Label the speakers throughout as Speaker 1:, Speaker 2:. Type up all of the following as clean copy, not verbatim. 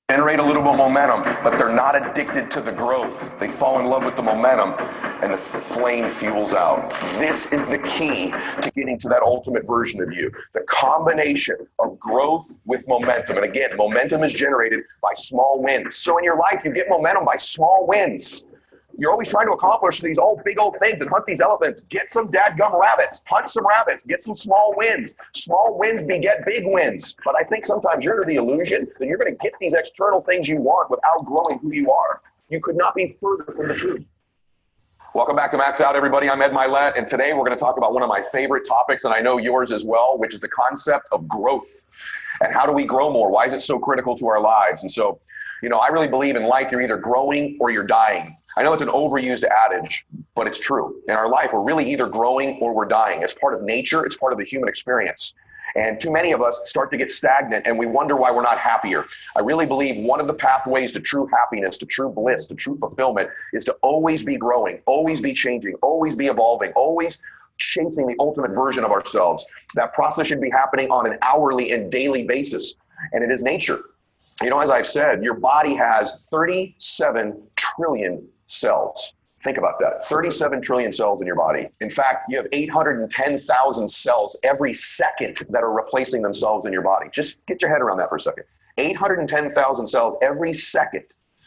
Speaker 1: generate a little bit of momentum, but they're not addicted to the growth. They fall in love with the momentum and the flame fuels out. This is the key to getting to that ultimate version of you. The combination of growth with momentum. And again, momentum is generated by small wins. So in your life, you get momentum by small wins. You're always trying to accomplish these big old things and hunt these elephants. Get some dadgum rabbits. Hunt some rabbits. Get some small wins. Small wins beget big wins. But I think sometimes you're under the illusion that you're going to get these external things you want without growing who you are. You could not be further from the truth. Welcome back to Max Out, everybody. I'm Ed Mylett, and today we're going to talk about one of my favorite topics, and I know yours as well, which is the concept of growth. And how do we grow more? Why is it so critical to our lives? And so, I really believe in life, you're either growing or you're dying. I know it's an overused adage, but it's true. In our life, we're really either growing or we're dying. It's part of nature. It's part of the human experience. And too many of us start to get stagnant and we wonder why we're not happier. I really believe one of the pathways to true happiness, to true bliss, to true fulfillment is to always be growing, always be changing, always be evolving, always chasing the ultimate version of ourselves. That process should be happening on an hourly and daily basis. And it is nature. As I've said, your body has 37 trillion cells. Think about that. 37 trillion cells in your body. In fact, you have 810,000 cells every second that are replacing themselves in your body. Just get your head around that for a second. 810,000 cells every second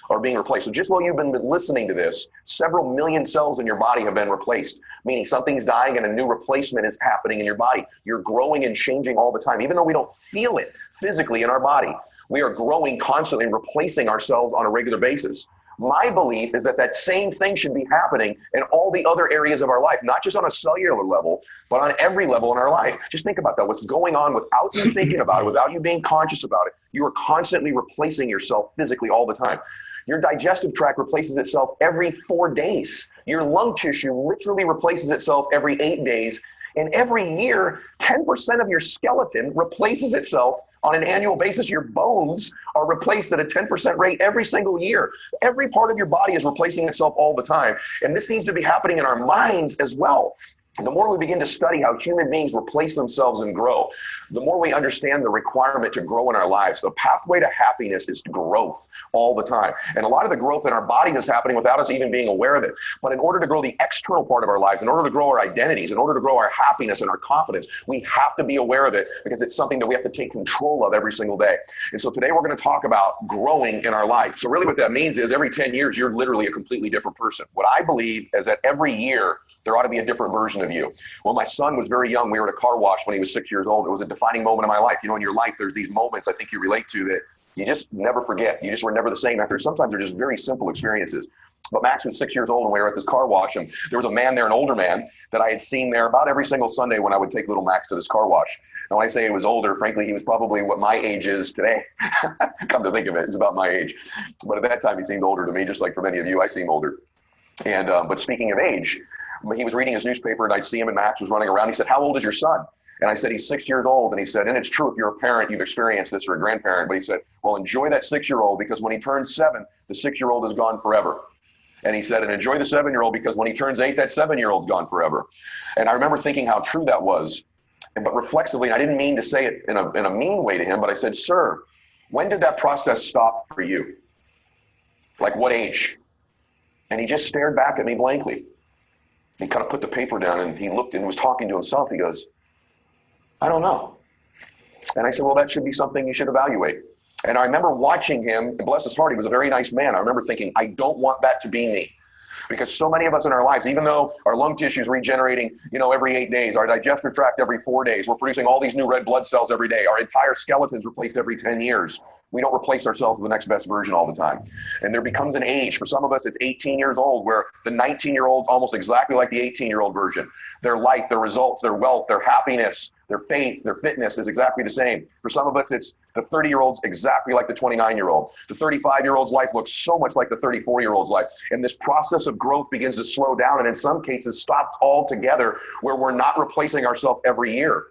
Speaker 1: are being replaced. So just while you've been listening to this, several million cells in your body have been replaced, meaning something's dying and a new replacement is happening in your body. You're growing and changing all the time. Even though we don't feel it physically in our body, we are growing constantly and replacing ourselves on a regular basis. My belief is that that same thing should be happening in all the other areas of our life, not just on a cellular level, but on every level in our life. Just think about that. What's going on without you thinking about it, without you being conscious about it. You are constantly replacing yourself physically all the time. Your digestive tract replaces itself every 4 days. Your lung tissue literally replaces itself every 8 days. And every year, 10% of your skeleton replaces itself on an annual basis. Your bones are replaced at a 10% rate every single year. Every part of your body is replacing itself all the time. And this needs to be happening in our minds as well. The more we begin to study how human beings replace themselves and grow, the more we understand the requirement to grow in our lives. The pathway to happiness is growth all the time. And a lot of the growth in our body is happening without us even being aware of it. But in order to grow the external part of our lives, in order to grow our identities, in order to grow our happiness and our confidence, we have to be aware of it because it's something that we have to take control of every single day. And so today we're going to talk about growing in our life. So really what that means is every 10 years, you're literally a completely different person. What I believe is that every year, there ought to be a different version of you. When my son was very young, we were at a car wash when he was 6 years old. It was a defining moment in my life. In your life, there's these moments I think you relate to that you just never forget. You just were never the same after. Sometimes they're just very simple experiences. But Max was 6 years old and we were at this car wash, and there was a man there, an older man, that I had seen there about every single Sunday when I would take little Max to this car wash. And when I say he was older, frankly, he was probably what my age is today. Come to think of it, it's about my age. But at that time, he seemed older to me, just like for many of you, I seem older. And but speaking of age, he was reading his newspaper and I'd see him and Max was running around. He said, "How old is your son?" And I said, "He's 6 years old." And he said, "And it's true, if you're a parent, you've experienced this, or a grandparent." But he said, "Well, enjoy that 6-year-old because when he turns 7, the 6-year-old is gone forever." And he said, "And enjoy the 7-year-old because when he turns 8, that 7-year-old's gone forever." And I remember thinking how true that was. But reflexively, and I didn't mean to say it in a mean way to him, but I said, "Sir, when did that process stop for you? Like what age?" And he just stared back at me blankly. He kind of put the paper down and he looked and was talking to himself. He goes, "I don't know." And I said, "Well, that should be something you should evaluate." And I remember watching him, and bless his heart, he was a very nice man. I remember thinking, I don't want that to be me. Because so many of us in our lives, even though our lung tissue is regenerating, every 8 days, our digestive tract every 4 days, we're producing all these new red blood cells every day. Our entire skeleton's replaced every 10 years. We don't replace ourselves with the next best version all the time. And there becomes an age. For some of us, it's 18 years old, where the 19-year-old's almost exactly like the 18-year-old version. Their life, their results, their wealth, their happiness, their faith, their fitness is exactly the same. For some of us, it's the 30-year-old's exactly like the 29-year-old. The 35-year-old's life looks so much like the 34-year-old's life. And this process of growth begins to slow down and in some cases stops altogether, where we're not replacing ourselves every year.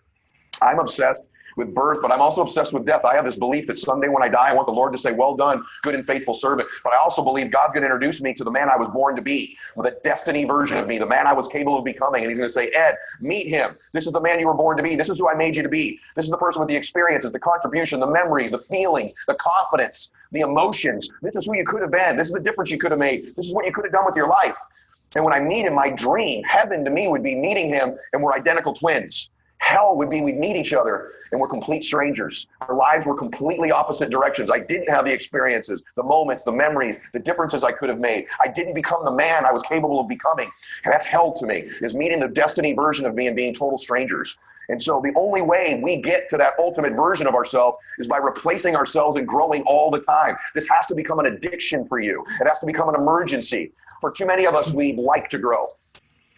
Speaker 1: I'm obsessed with birth, but I'm also obsessed with death. I have this belief that someday when I die, I want the Lord to say, well done, good and faithful servant. But I also believe God's going to introduce me to the man I was born to be, the destiny version of me, the man I was capable of becoming. And he's going to say, Ed, meet him. This is the man you were born to be. This is who I made you to be. This is the person with the experiences, the contribution, the memories, the feelings, the confidence, the emotions. This is who you could have been. This is the difference you could have made. This is what you could have done with your life. And when I meet him, my dream, heaven to me would be meeting him, and we're identical twins. Hell would be we'd meet each other and we're complete strangers. Our lives were completely opposite directions. I didn't have the experiences, the moments, the memories, the differences I could have made. I didn't become the man I was capable of becoming. And that's hell to me, is meeting the destiny version of me and being total strangers. And so the only way we get to that ultimate version of ourselves is by replacing ourselves and growing all the time. This has to become an addiction for you. It has to become an emergency. For too many of us, we like to grow.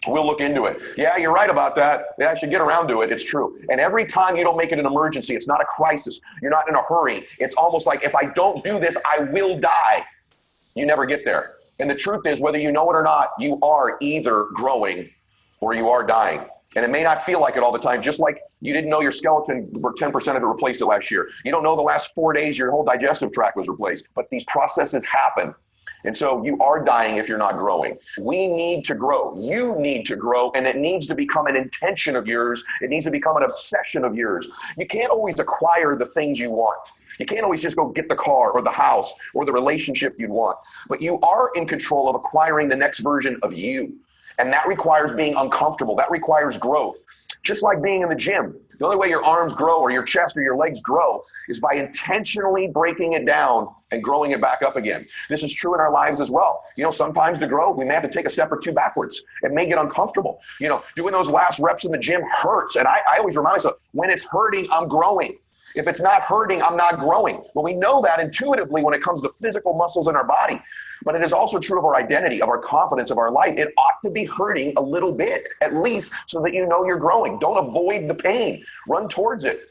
Speaker 1: We'll look into it. Yeah, you're right about that. Yeah, I should get around to it. It's true. And every time you don't make it an emergency, it's not a crisis. You're not in a hurry. It's almost like, if I don't do this, I will die. You never get there. And the truth is, whether you know it or not, you are either growing or you are dying. And it may not feel like it all the time, just like you didn't know your skeleton, 10% of it replaced it last year. You don't know the last 4 days your whole digestive tract was replaced. But these processes happen. And so you are dying if you're not growing. We need to grow. You need to grow, and it needs to become an intention of yours. It needs to become an obsession of yours. You can't always acquire the things you want. You can't always just go get the car or the house or the relationship you'd want. But you are in control of acquiring the next version of you. And that requires being uncomfortable. That requires growth. Just like being in the gym. The only way your arms grow or your chest or your legs grow is by intentionally breaking it down and growing it back up again. This is true in our lives as well. You know, sometimes to grow, we may have to take a step or two backwards. It may get uncomfortable. You know, doing those last reps in the gym hurts. And I always remind myself, when it's hurting, I'm growing. If it's not hurting, I'm not growing. But we know that intuitively when it comes to physical muscles in our body. But it is also true of our identity, of our confidence, of our life. It ought to be hurting a little bit, at least, so that you know you're growing. Don't avoid the pain. Run towards it.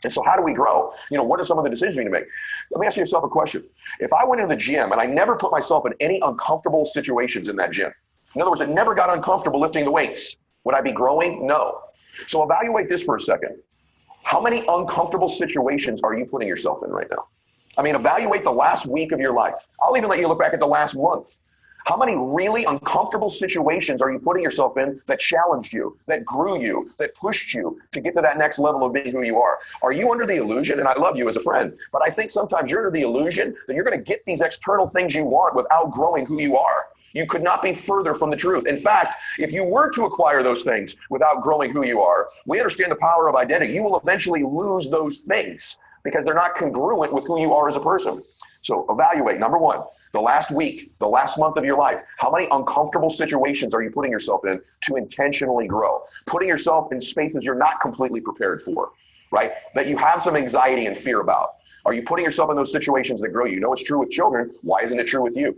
Speaker 1: And so how do we grow? You know, what are some of the decisions you need to make? Let me ask yourself a question. If I went into the gym and I never put myself in any uncomfortable situations in that gym, in other words, I never got uncomfortable lifting the weights, would I be growing? No. So evaluate this for a second. How many uncomfortable situations are you putting yourself in right now? I mean, evaluate the last week of your life. I'll even let you look back at the last month. How many really uncomfortable situations are you putting yourself in that challenged you, that grew you, that pushed you to get to that next level of being who you are? Are you under the illusion, and I love you as a friend, but I think sometimes you're under the illusion that you're going to get these external things you want without growing who you are. You could not be further from the truth. In fact, if you were to acquire those things without growing who you are, we understand the power of identity. You will eventually lose those things because they're not congruent with who you are as a person. So evaluate. Number one, the last week, the last month of your life, how many uncomfortable situations are you putting yourself in to intentionally grow? Putting yourself in spaces you're not completely prepared for, right? That you have some anxiety and fear about. Are you putting yourself in those situations that grow you? You know it's true with children. Why isn't it true with you?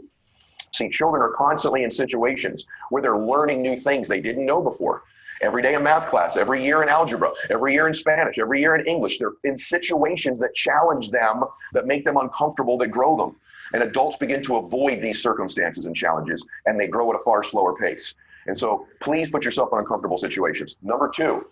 Speaker 1: See, children are constantly in situations where they're learning new things they didn't know before. Every day in math class, every year in algebra, every year in Spanish, every year in English, they're in situations that challenge them, that make them uncomfortable, that grow them. And adults begin to avoid these circumstances and challenges, and they grow at a far slower pace. And so please put yourself in uncomfortable situations. Number two,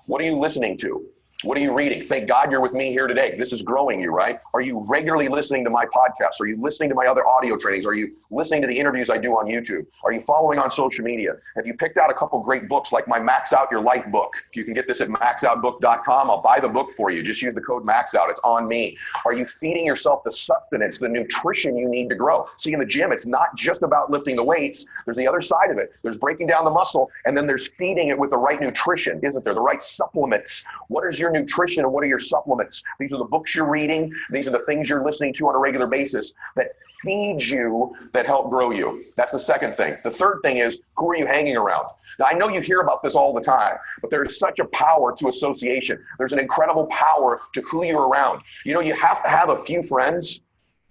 Speaker 1: what are you listening to? What are you reading? Thank God you're with me here today. This is growing you, right? Are you regularly listening to my podcasts? Are you listening to my other audio trainings? Are you listening to the interviews I do on YouTube? Are you following on social media? Have you picked out a couple great books like my Max Out Your Life book? You can get this at maxoutbook.com. I'll buy the book for you. Just use the code MAXOUT. It's on me. Are you feeding yourself the sustenance, the nutrition you need to grow? See, in the gym, it's not just about lifting the weights. There's the other side of it. There's breaking down the muscle, and then there's feeding it with the right nutrition, isn't there? The right supplements. What is your nutrition and what are your supplements? These are the books you're reading. These are the things you're listening to on a regular basis that feed you, that help grow you. That's the second thing. The third thing is, who are you hanging around? Now, I know you hear about this all the time, but there's such a power to association. There's an incredible power to who you're around. You know, you have to have a few friends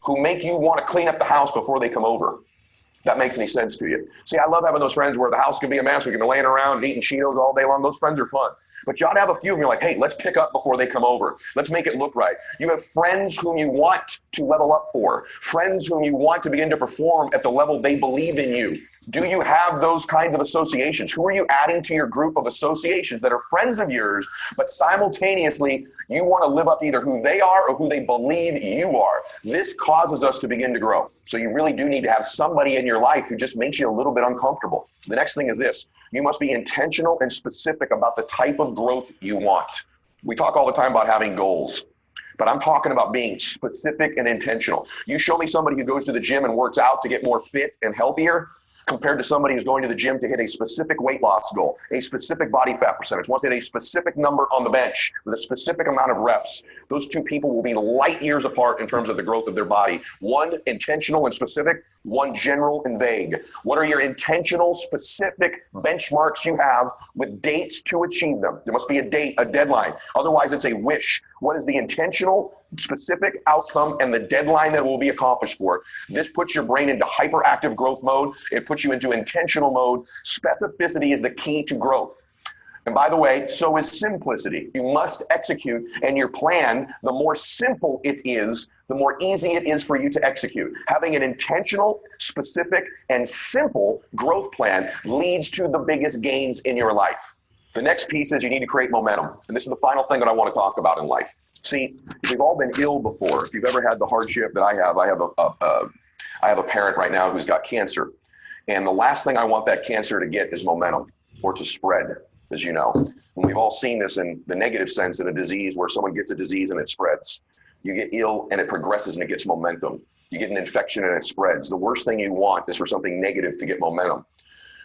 Speaker 1: who make you want to clean up the house before they come over. If that makes any sense to you. See, I love having those friends where the house can be a mess. We can be laying around and eating Cheetos all day long. Those friends are fun. But you ought to have a few of them. You're like, hey, let's pick up before they come over. Let's make it look right. You have friends whom you want to level up for. Friends whom you want to begin to perform at the level they believe in you. Do you have those kinds of associations? Who are you adding to your group of associations that are friends of yours, but simultaneously you want to live up to either who they are or who they believe you are? This causes us to begin to grow. So you really do need to have somebody in your life who just makes you a little bit uncomfortable. The next thing is this. You must be intentional and specific about the type of growth you want. We talk all the time about having goals, but I'm talking about being specific and intentional. You show me somebody who goes to the gym and works out to get more fit and healthier, compared to somebody who's going to the gym to hit a specific weight loss goal, a specific body fat percentage, wants to hit a specific number on the bench with a specific amount of reps. Those two people will be light years apart in terms of the growth of their body. One intentional and specific, one general and vague. What are your intentional, specific benchmarks you have with dates to achieve them? There must be a date, a deadline. Otherwise, it's a wish. What is the intentional, specific outcome and the deadline that will be accomplished for? This puts your brain into hyperactive growth mode. It puts you into intentional mode. Specificity is the key to growth. And by the way, so is simplicity. You must execute, and your plan, the more simple it is, the more easy it is for you to execute. Having an intentional, specific, and simple growth plan leads to the biggest gains in your life. The next piece is you need to create momentum. And this is the final thing that I want to talk about in life. See, we've all been ill before. If you've ever had the hardship that I have a parent right now who's got cancer. And the last thing I want that cancer to get is momentum or to spread, as you know. And we've all seen this in the negative sense in a disease where someone gets a disease and it spreads. You get ill and it progresses and it gets momentum. You get an infection and it spreads. The worst thing you want is for something negative to get momentum.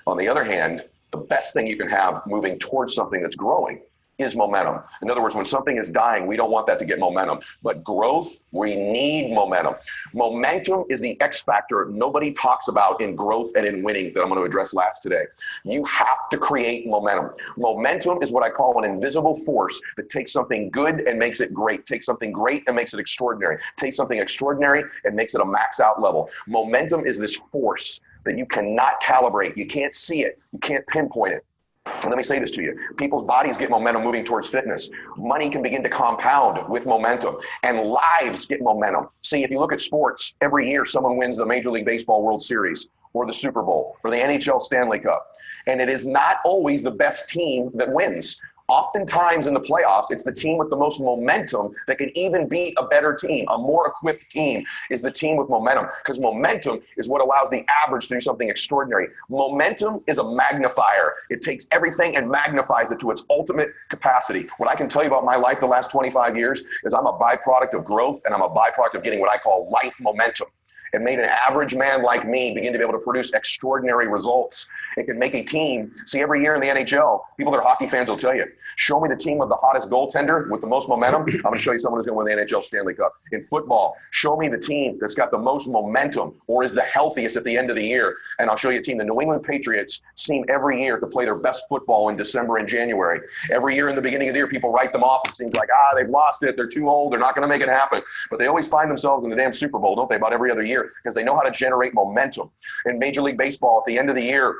Speaker 1: On the other hand, the best thing you can have moving towards something that's growing is momentum. In other words, when something is dying, we don't want that to get momentum. But growth, we need momentum. Momentum is the X factor nobody talks about in growth and in winning that I'm going to address last today. You have to create momentum. Momentum is what I call an invisible force that takes something good and makes it great, takes something great and makes it extraordinary, takes something extraordinary and makes it a max out level. Momentum is this force that you cannot calibrate. You can't see it. You can't pinpoint it. And let me say this to you. People's bodies get momentum moving towards fitness. Money can begin to compound with momentum, and lives get momentum. See, if you look at sports, every year someone wins the Major League Baseball World Series or the Super Bowl or the NHL Stanley Cup. And it is not always the best team that wins. Oftentimes in the playoffs, it's the team with the most momentum that can even be a better team. A more equipped team is the team with momentum, because momentum is what allows the average to do something extraordinary. Momentum is a magnifier. It takes everything and magnifies it to its ultimate capacity. What I can tell you about my life the last 25 years is I'm a byproduct of growth, and I'm a byproduct of getting what I call life momentum. It made an average man like me begin to be able to produce extraordinary results. It can make a team. See, every year in the NHL, people that are hockey fans will tell you, show me the team with the hottest goaltender with the most momentum. I'm going to show you someone who's going to win the NHL Stanley Cup. In football, show me the team that's got the most momentum or is the healthiest at the end of the year, and I'll show you a team. The New England Patriots seem every year to play their best football in December and January. Every year in the beginning of the year, people write them off. It seems like, they've lost it. They're too old. They're not going to make it happen. But they always find themselves in the damn Super Bowl, don't they, about every other year, because they know how to generate momentum. In Major League Baseball, at the end of the year,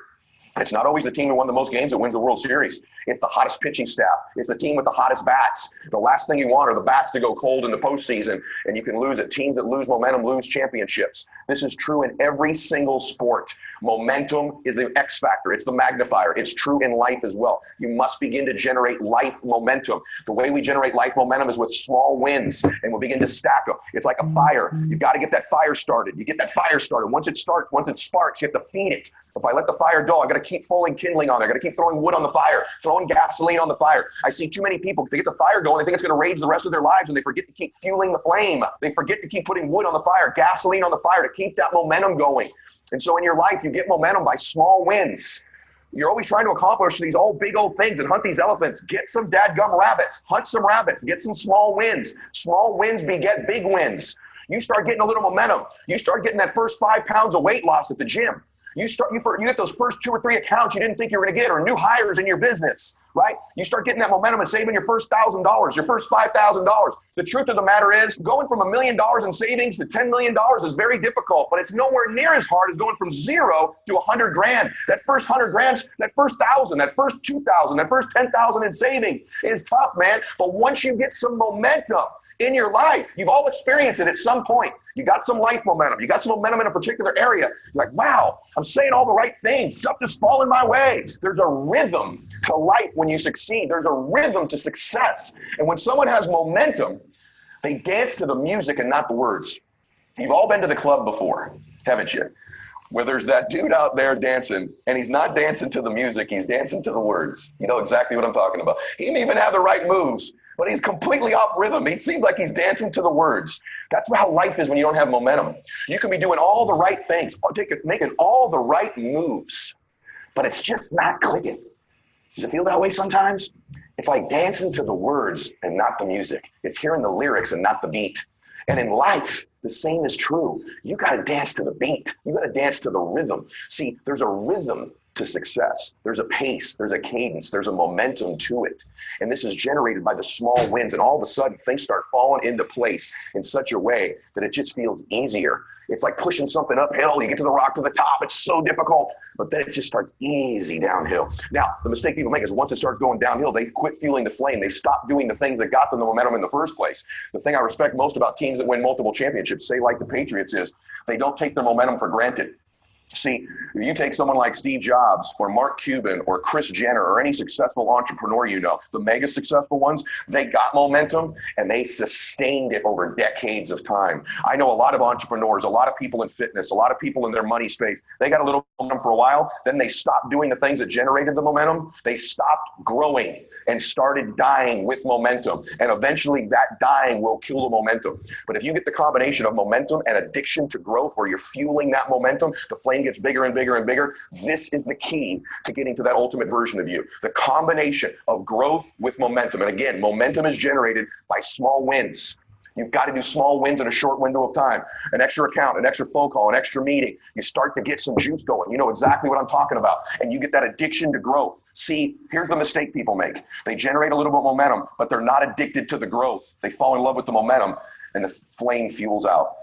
Speaker 1: it's not always the team who won the most games that wins the World Series. It's the hottest pitching staff. It's the team with the hottest bats. The last thing you want are the bats to go cold in the postseason, and you can lose it. Teams that lose momentum lose championships. This is true in every single sport. Momentum is the X factor. It's the magnifier. It's true in life as well. You must begin to generate life momentum. The way we generate life momentum is with small wins, and we'll begin to stack them. It's like a fire. You've got to get that fire started. You get that fire started. Once it sparks, you have to feed it. If I let the fire dull, I got to keep fully kindling on it. I got to keep throwing wood on the fire, throwing gasoline on the fire. I see too many people, they get the fire going, they think it's going to rage the rest of their lives, and they forget to keep fueling the flame. They forget to keep putting wood on the fire, gasoline on the fire to keep that momentum going. And so in your life, you get momentum by small wins. You're always trying to accomplish these big old things and hunt these elephants. Get some dadgum rabbits. Hunt some rabbits. Get some small wins. Small wins beget big wins. You start getting a little momentum. You start getting that first 5 pounds of weight loss at the gym. You get those first 2 or 3 accounts you didn't think you were going to get, or new hires in your business, right? You start getting that momentum and saving your first $1,000, your first $5,000. The truth of the matter is, going from $1 million in savings to $10 million is very difficult, but it's nowhere near as hard as going from 0 to 100 grand. That first 100 grand, that first 1,000, that first 2,000, that first 10,000 in savings is tough, man. But once you get some momentum, in your life. You've all experienced it at some point. You got some life momentum. You got some momentum in a particular area. You're like, wow, I'm saying all the right things. Stuff just falling my way. There's a rhythm to life when you succeed. There's a rhythm to success. And when someone has momentum, they dance to the music and not the words. You've all been to the club before, haven't you? Where there's that dude out there dancing, and he's not dancing to the music, he's dancing to the words. You know exactly what I'm talking about. He didn't even have the right moves, but he's completely off rhythm. He seems like he's dancing to the words. That's how life is when you don't have momentum. You can be doing all the right things, making all the right moves, but it's just not clicking. Does it feel that way sometimes? It's like dancing to the words and not the music. It's hearing the lyrics and not the beat. And in life, the same is true. You got to dance to the beat. You got to dance to the rhythm. See, there's a rhythm to success. There's a pace, there's a cadence, there's a momentum to it. And this is generated by the small wins. And all of a sudden, things start falling into place in such a way that it just feels easier. It's like pushing something uphill. You get to the rock to the top. It's so difficult, but then it just starts easy downhill. Now, the mistake people make is once it starts going downhill, they quit fueling the flame. They stop doing the things that got them the momentum in the first place. The thing I respect most about teams that win multiple championships, say like the Patriots, is they don't take their momentum for granted. See, if you take someone like Steve Jobs or Mark Cuban or Kris Jenner or any successful entrepreneur you know, the mega successful ones, they got momentum and they sustained it over decades of time. I know a lot of entrepreneurs, a lot of people in fitness, a lot of people in their money space, they got a little momentum for a while, then they stopped doing the things that generated the momentum. They stopped growing and started dying with momentum. And eventually that dying will kill the momentum. But if you get the combination of momentum and addiction to growth where you're fueling that momentum, the flame gets bigger and bigger and bigger. This is the key to getting to that ultimate version of you. The combination of growth with momentum. And again, momentum is generated by small wins. You've got to do small wins in a short window of time. An extra account, an extra phone call, an extra meeting. You start to get some juice going. You know exactly what I'm talking about. And you get that addiction to growth. See, here's the mistake people make. They generate a little bit of momentum, but they're not addicted to the growth. They fall in love with the momentum and the flame fuels out.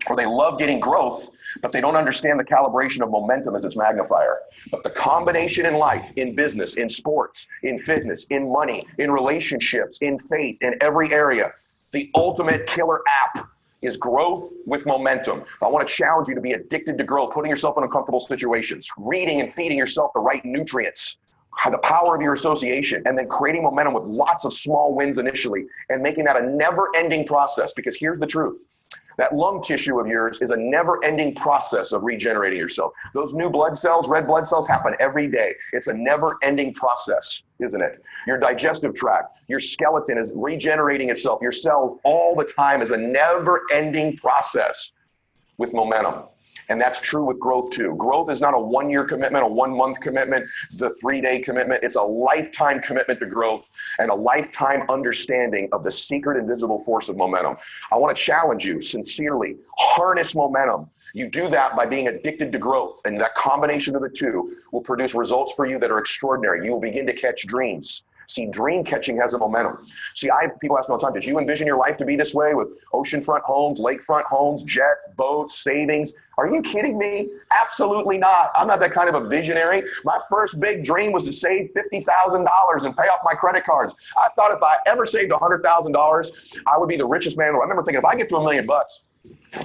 Speaker 1: Or they love getting growth, but they don't understand the calibration of momentum as its magnifier. But the combination in life, in business, in sports, in fitness, in money, in relationships, in faith, in every area, the ultimate killer app is growth with momentum. I want to challenge you to be addicted to growth, putting yourself in uncomfortable situations, reading and feeding yourself the right nutrients, the power of your association, and then creating momentum with lots of small wins initially and making that a never-ending process. Because here's the truth. That lung tissue of yours is a never-ending process of regenerating yourself. Those new blood cells, red blood cells, happen every day. It's a never-ending process, isn't it? Your digestive tract, your skeleton is regenerating itself. Your cells all the time is a never-ending process with momentum. And that's true with growth too. Growth is not a one-year commitment, a one-month commitment. It's a 3-day commitment. It's a lifetime commitment to growth and a lifetime understanding of the secret invisible force of momentum. I want to challenge you sincerely. Harness momentum. You do that by being addicted to growth, and that combination of the two will produce results for you that are extraordinary. You will begin to catch dreams. See, dream catching has a momentum. See, people ask me all the time, did you envision your life to be this way with oceanfront homes, lakefront homes, jets, boats, savings? Are you kidding me? Absolutely not. I'm not that kind of a visionary. My first big dream was to save $50,000 and pay off my credit cards. I thought if I ever saved $100,000, I would be the richest man in the world. I remember thinking, if I get to $1 million,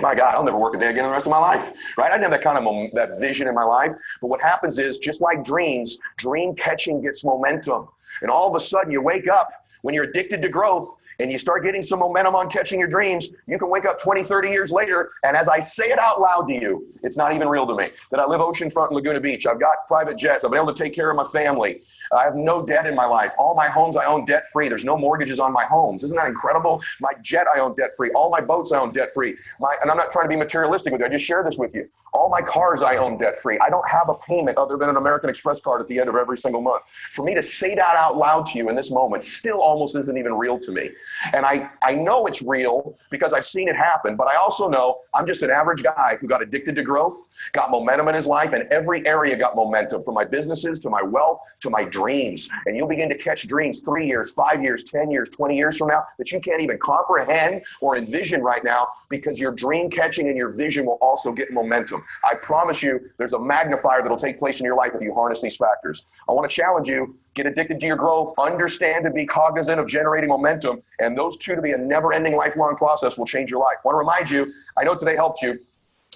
Speaker 1: my God, I'll never work a day again the rest of my life, right? I didn't have that kind of that vision in my life. But what happens is, just like dreams, dream catching gets momentum. And all of a sudden you wake up when you're addicted to growth and you start getting some momentum on catching your dreams. You can wake up 20, 30 years later. And as I say it out loud to you, it's not even real to me that I live oceanfront in Laguna Beach. I've got private jets. I've been able to take care of my family. I have no debt in my life. All my homes I own debt free. There's no mortgages on my homes. Isn't that incredible? My jet I own debt free. All my boats I own debt free. And I'm not trying to be materialistic with you. I just share this with you. All my cars I own debt free. I don't have a payment other than an American Express card at the end of every single month. For me to say that out loud to you in this moment still almost isn't even real to me. And I know it's real because I've seen it happen, but I also know I'm just an average guy who got addicted to growth, got momentum in his life, and every area got momentum, from my businesses to my wealth to my dreams. dreams. And you'll begin to catch dreams 3 years, 5 years, 10 years, 20 years from now that you can't even comprehend or envision right now, because your dream catching and your vision will also get momentum. I promise you, there's a magnifier that'll take place in your life if you harness these factors. I want to challenge you, get addicted to your growth, understand and be cognizant of generating momentum, and those two to be a never-ending lifelong process will change your life. I want to remind you, I know today helped you.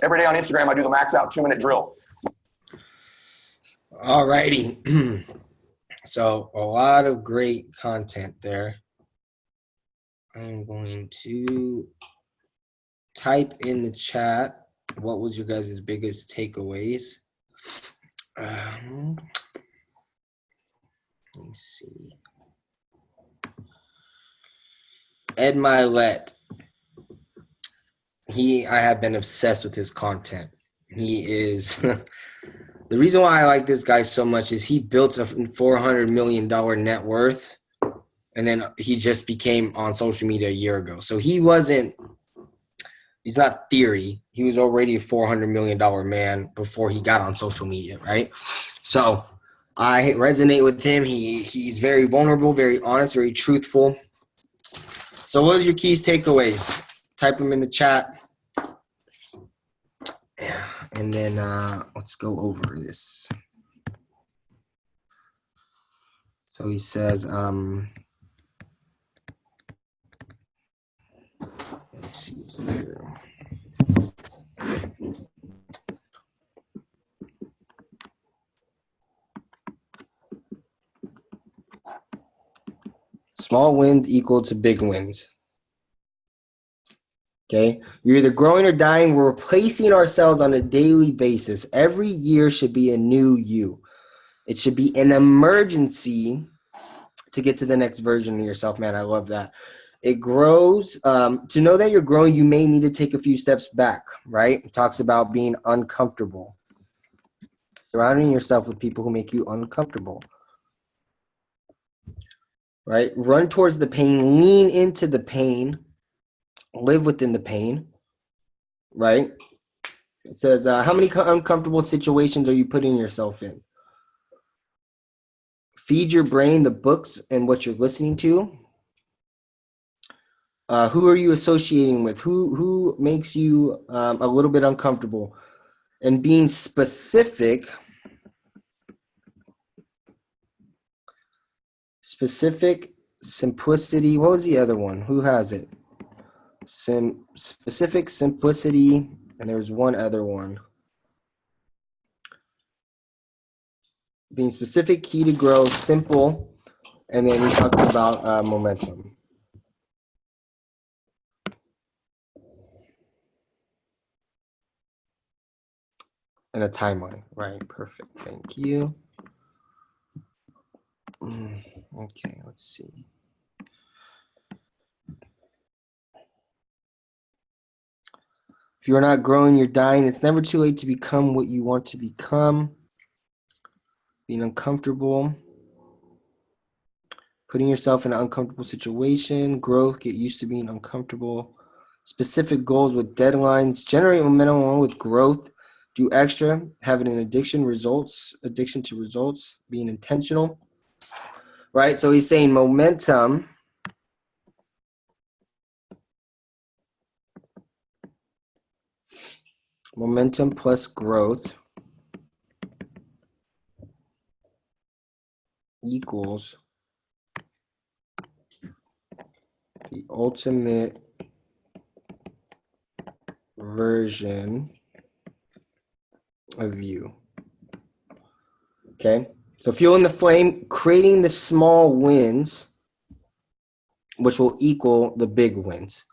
Speaker 1: Every day on Instagram, I do the max out 2-minute drill.
Speaker 2: All righty. So a lot of great content there. I'm going to type in the chat, what was your guys' biggest takeaways? Let me see. Ed Milet. I have been obsessed with his content. He is the reason why I like this guy so much is he built a $400 million net worth, and then he just became on social media a year ago. So he's not theory. He was already a $400 million man before he got on social media, right? So I resonate with him. He's very vulnerable, very honest, very truthful. So what was your keys takeaways? Type them in the chat. And then let's go over this. So he says, let's see here. Small wins equal to big wins. Okay, you're either growing or dying. We're replacing ourselves on a daily basis. Every year should be a new you. It should be an emergency to get to the next version of yourself, man. I love that. It grows. To know that you're growing, you may need to take a few steps back, right? It talks about being uncomfortable. Surrounding yourself with people who make you uncomfortable. Right? Run towards the pain. Lean into the pain. Live within the pain, right? It says, how many uncomfortable situations are you putting yourself in? Feed your brain the books and what you're listening to. Who are you associating with? Who makes you a little bit uncomfortable? And being specific, simplicity. What was the other one? Who has it? Specific, simplicity, and there's one other one. Being specific, key to growth, simple, and then he talks about momentum. And a timeline, right? Perfect. Thank you. Okay, let's see. If you're not growing, you're dying. It's never too late to become what you want to become. Being uncomfortable. Putting yourself in an uncomfortable situation. Growth, get used to being uncomfortable. Specific goals with deadlines. Generate momentum along with growth. Do extra. Having an addiction to results. Being intentional. Right? So he's saying momentum. Momentum plus growth equals the ultimate version of you. Okay, so fueling the flame, creating the small wins, which will equal the big wins.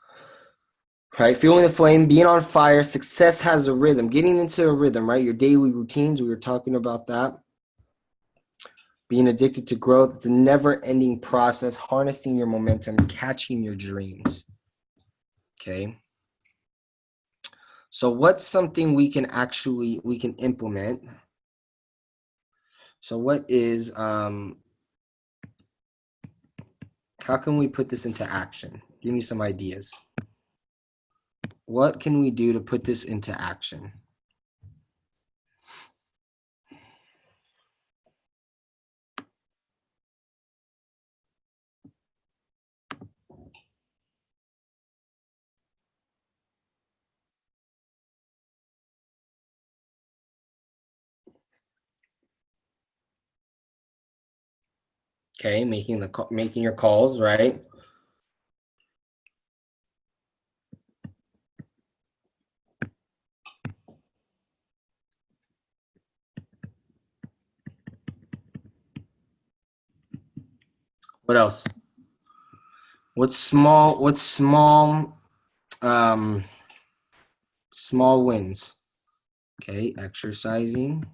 Speaker 2: Right, fueling the flame, being on fire. Success has a rhythm. Getting into a rhythm, right? Your daily routines. We were talking about that. Being addicted to growth. It's a never-ending process. Harnessing your momentum, catching your dreams. Okay. So what's something we can implement? So what is, how can we put this into action? Give me some ideas. What can we do to put this into action? Okay, making your calls, right? What else? What's small wins? Okay, exercising.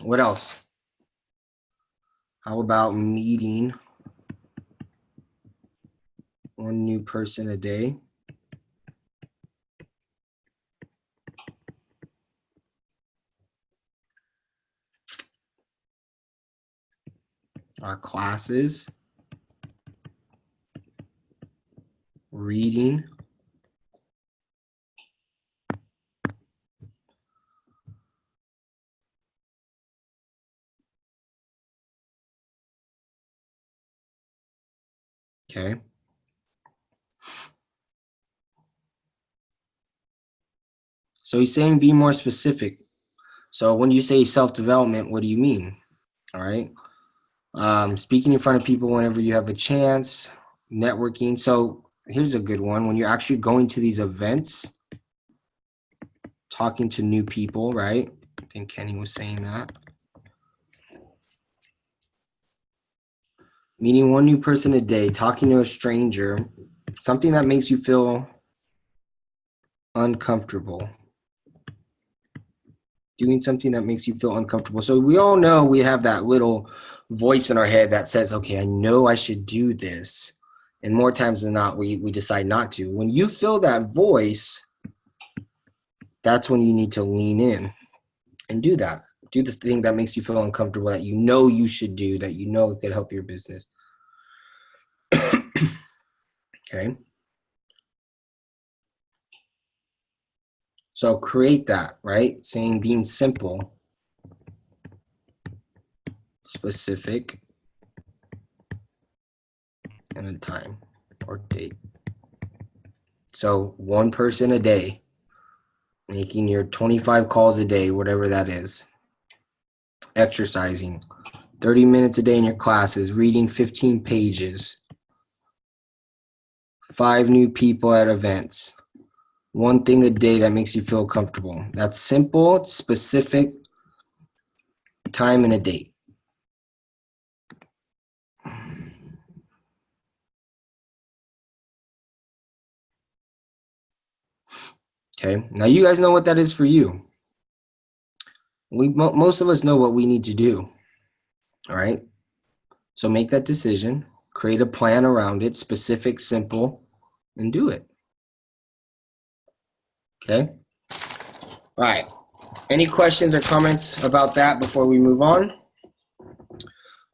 Speaker 2: What else? How about meeting one new person a day? Our classes, reading. Okay. So he's saying be more specific. So when you say self-development, what do you mean? All right. Speaking in front of people whenever you have a chance, networking. So here's a good one. When you're actually going to these events, talking to new people, right? I think Kenny was saying that. Meeting one new person a day, talking to a stranger, something that makes you feel uncomfortable. Doing something that makes you feel uncomfortable. So we all know we have that little voice in our head that says, okay, I know I should do this. And more times than not, we decide not to. When you feel that voice, that's when you need to lean in and do that. Do the thing that makes you feel uncomfortable, that you know you should do, that you know it could help your business. Okay. So create that, right? Saying being simple, specific, and a time or date. So one person a day, making your 25 calls a day, whatever that is. Exercising 30 minutes a day in your classes, reading 15 pages, 5 new people at events, one thing a day that makes you feel comfortable. That's simple, specific, time and a date. Okay, now you guys know what that is for you. Most of us know what we need to do. All right, so make that decision, create a plan around it, specific, simple, and do it. Okay. All right. Any questions or comments about that before we move on?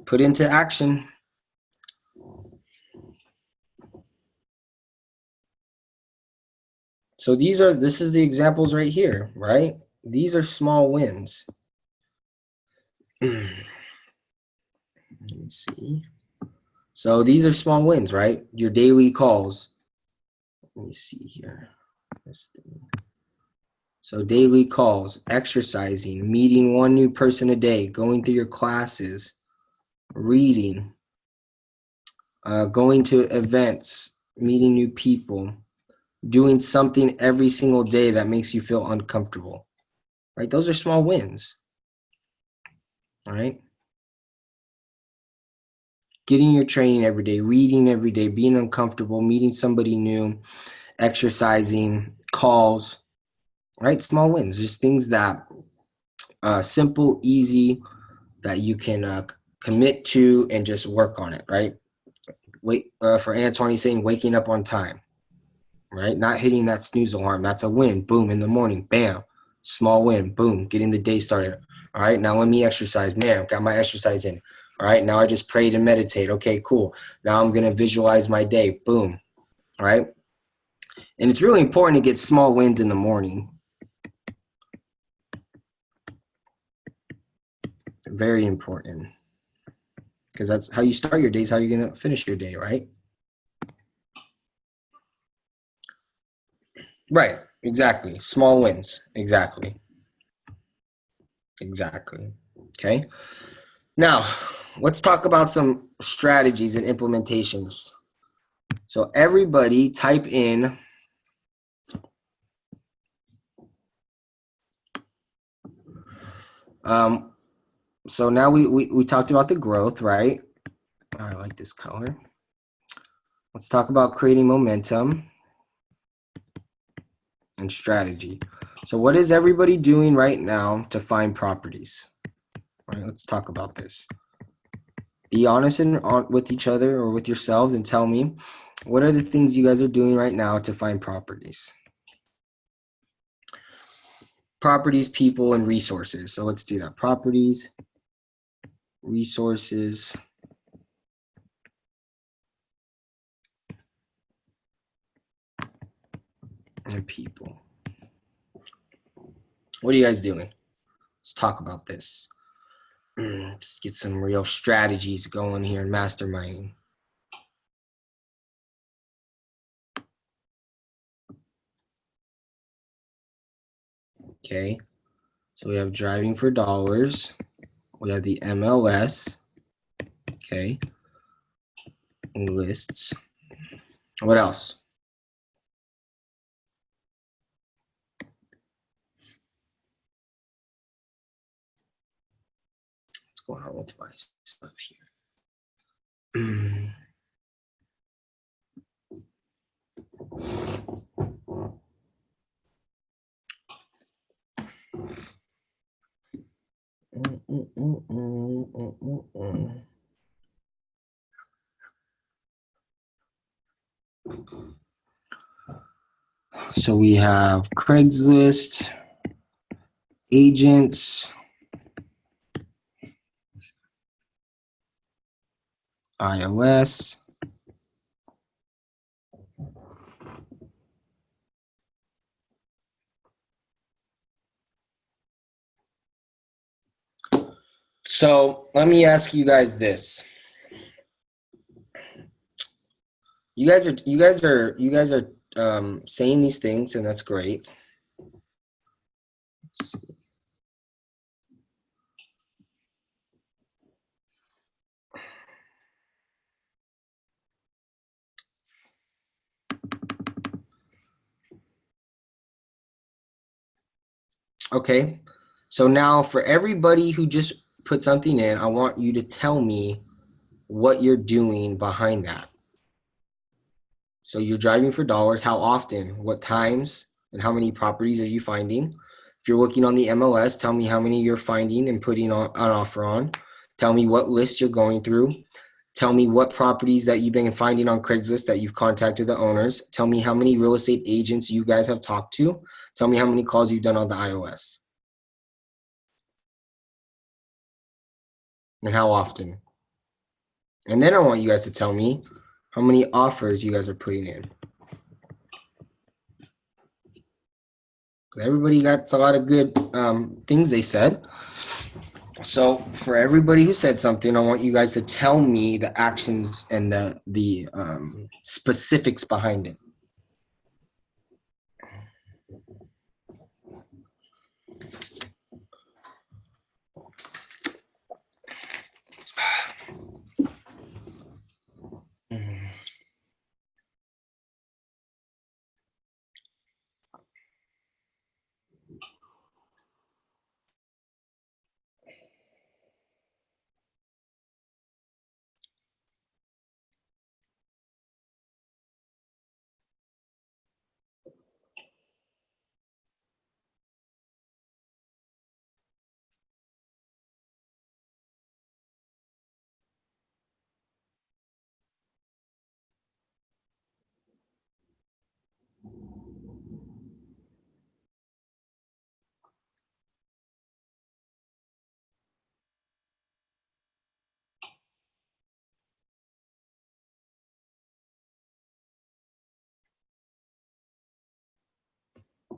Speaker 2: Put into action. So this is the examples right here, right? These are small wins. Let me see. So these are small wins, right? Your daily calls. Let me see here. So daily calls, exercising, meeting one new person a day, going through your classes, reading, going to events, meeting new people, doing something every single day that makes you feel uncomfortable, right? Those are small wins, all right? Getting your training every day, reading every day, being uncomfortable, meeting somebody new, exercising, calls, right? Small wins, just things that simple, easy, that you can commit to and just work on it, right? For Antoine, he's saying waking up on time, right? Not hitting that snooze alarm. That's a win. Boom, in the morning, bam, small win. Boom, getting the day started. All right, now let me exercise. Man, got my exercise in. All right, now I just prayed and meditate. Okay, cool. Now I'm going to visualize my day. Boom. All right. And it's really important to get small wins in the morning. Very important. Because that's how you start your days, how you're going to finish your day, right? Right, exactly. Small wins, exactly. Exactly. Okay. Now, let's talk about some strategies and implementations. So everybody type in so now we talked about the growth, right? I like this color. Let's talk about creating momentum and strategy. So what is everybody doing right now to find properties? All right, let's talk about this. Be honest with each other or with yourselves and tell me what are the things you guys are doing right now to find properties. Properties, people, and resources. So let's do that. Properties, resources, and people. What are you guys doing? Let's talk about this. Let's get some real strategies going here in masterminding. Okay, so we have driving for dollars. We have the MLS. Okay, lists. What else? What's going on with my stuff here? So we have Craigslist, agents, iOS, so let me ask you guys this. You guys are saying these things, and that's great. Let's see. Okay, so now for everybody who just put something in, I want you to tell me what you're doing behind that. So you're driving for dollars. How often? What times? And how many properties are you finding? If you're looking on the MLS, tell me how many you're finding and putting on an offer on. Tell me what list you're going through. Tell me what properties that you've been finding on Craigslist that you've contacted the owners. Tell me how many real estate agents you guys have talked to. Tell me how many calls you've done on the iOS. And how often. And then I want you guys to tell me how many offers you guys are putting in. Everybody got a lot of good things they said. So for everybody who said something, I want you guys to tell me the actions and the specifics behind it.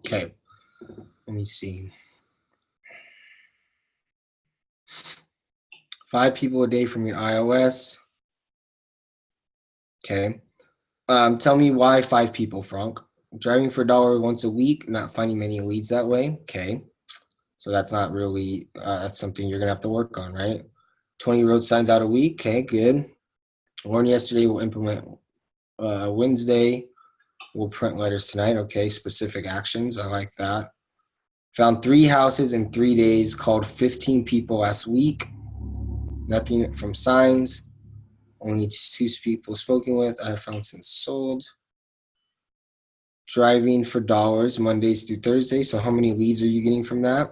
Speaker 2: Okay, let me see. 5 people a day from your iOS. Okay. Tell me why 5 people, Frank. Driving for $1 once a week, not finding many leads that way. Okay. So that's not really, that's something you're going to have to work on, right? 20 road signs out a week. Okay, good. Learn yesterday, we'll implement Wednesday. We'll print letters tonight. Okay, specific actions. I like that. Found 3 houses in 3 days, called 15 people last week. Nothing from signs. Only 2 people spoken with. I have found since sold. Driving for dollars Mondays through Thursdays. So how many leads are you getting from that?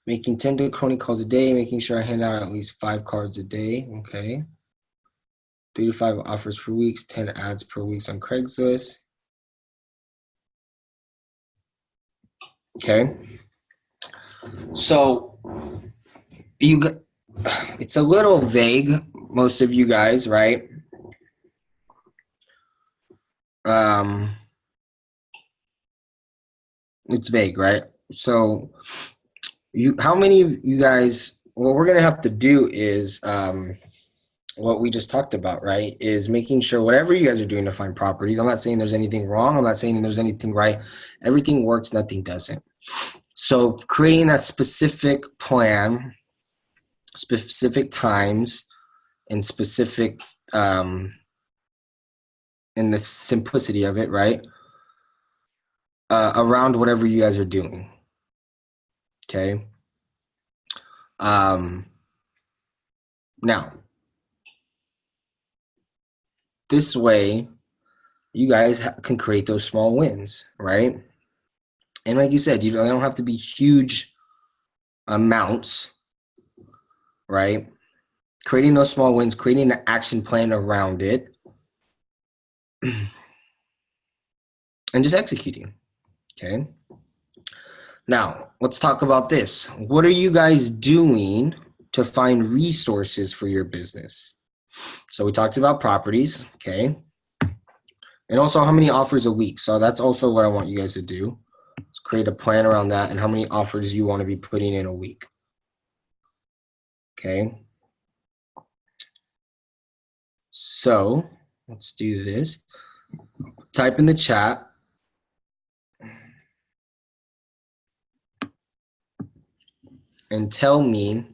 Speaker 2: Making 10 to 20 calls a day, making sure I hand out at least 5 cards a day. Okay. 3 to 5 offers per week, 10 ads per week on Craigslist. Okay. So it's a little vague, most of you guys, right? It's vague, right? So how many of you guys, what we're going to have to do is what we just talked about, right, is making sure whatever you guys are doing to find properties, I'm not saying there's anything wrong, I'm not saying there's anything right, everything works, nothing doesn't. So creating that specific plan, specific times, and specific in the simplicity of it, right, around whatever you guys are doing. Okay. Now, this way, you guys can create those small wins, right? And like you said, they don't have to be huge amounts, right? Creating those small wins, creating an action plan around it, and just executing, okay? Now, let's talk about this. What are you guys doing to find resources for your business? So we talked about properties, okay? And also how many offers a week. So that's also what I want you guys to do. Let's create a plan around that and how many offers you want to be putting in a week. Okay. So let's do this. Type in the chat. And tell me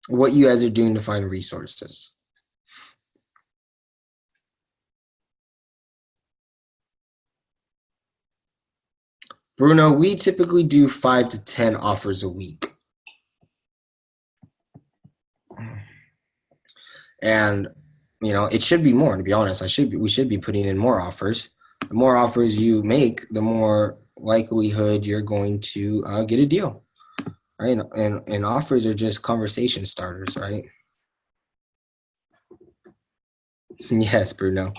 Speaker 2: what you guys are doing to find resources. Bruno, we typically do 5 to 10 offers a week. And, you know, it should be more, to be honest. We should be putting in more offers. The more offers you make, the more likelihood you're going to get a deal, right? And offers are just conversation starters, right? Yes, Bruno.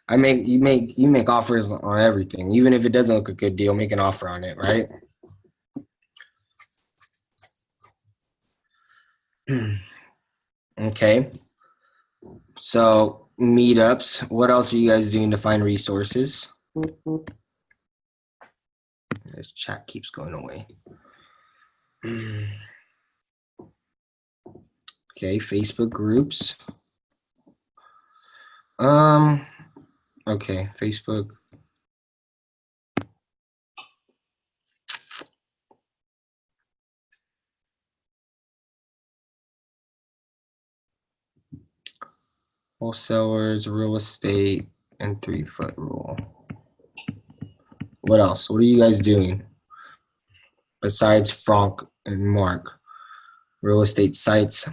Speaker 2: You make offers on everything. Even if it doesn't look a good deal, make an offer on it, right? Okay. So meetups. What else are you guys doing to find resources? This chat keeps going away. Okay, Facebook groups. Okay, Facebook. Wholesalers, real estate, and 3-foot rule. What else? What are you guys doing besides Frank and Mark? Real estate sites.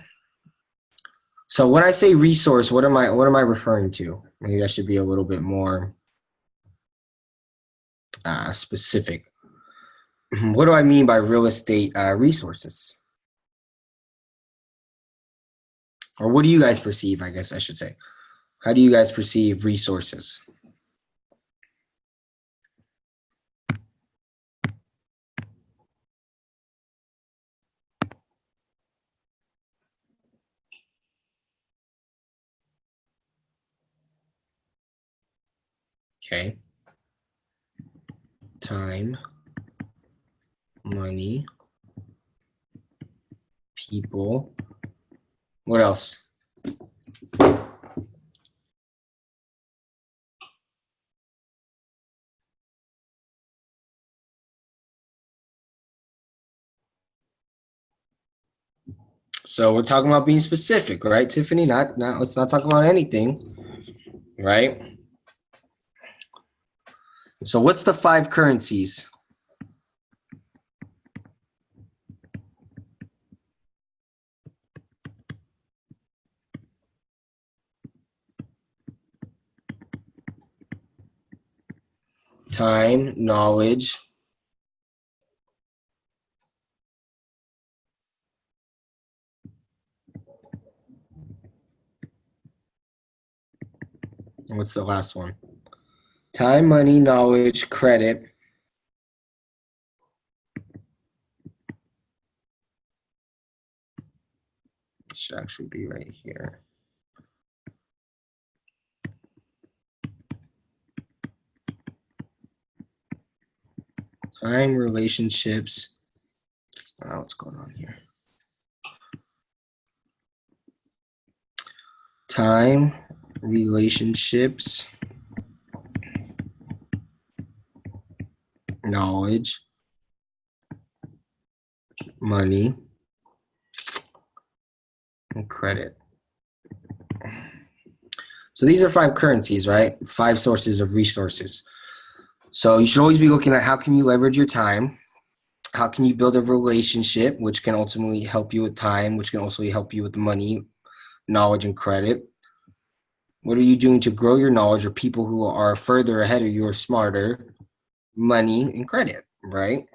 Speaker 2: So when I say resource, what am I referring to? Maybe I should be a little bit more specific. What do I mean by real estate resources? Or what do you guys perceive, I guess I should say. How do you guys perceive resources? Okay. Time, money, people. What else? So we're talking about being specific, right, Tiffany? Not let's not talk about anything, right? So what's the 5 currencies? Time, knowledge, and what's the last one? Time, money, knowledge, credit. It should actually be right here. Time, relationships. Oh, what's going on here? Time, relationships, knowledge, money, and credit. So these are 5 currencies, right? 5 sources of resources. So you should always be looking at how can you leverage your time? How can you build a relationship, which can ultimately help you with time, which can also help you with the money, knowledge, and credit? What are you doing to grow your knowledge, or people who are further ahead of you or smarter? Money and credit, right?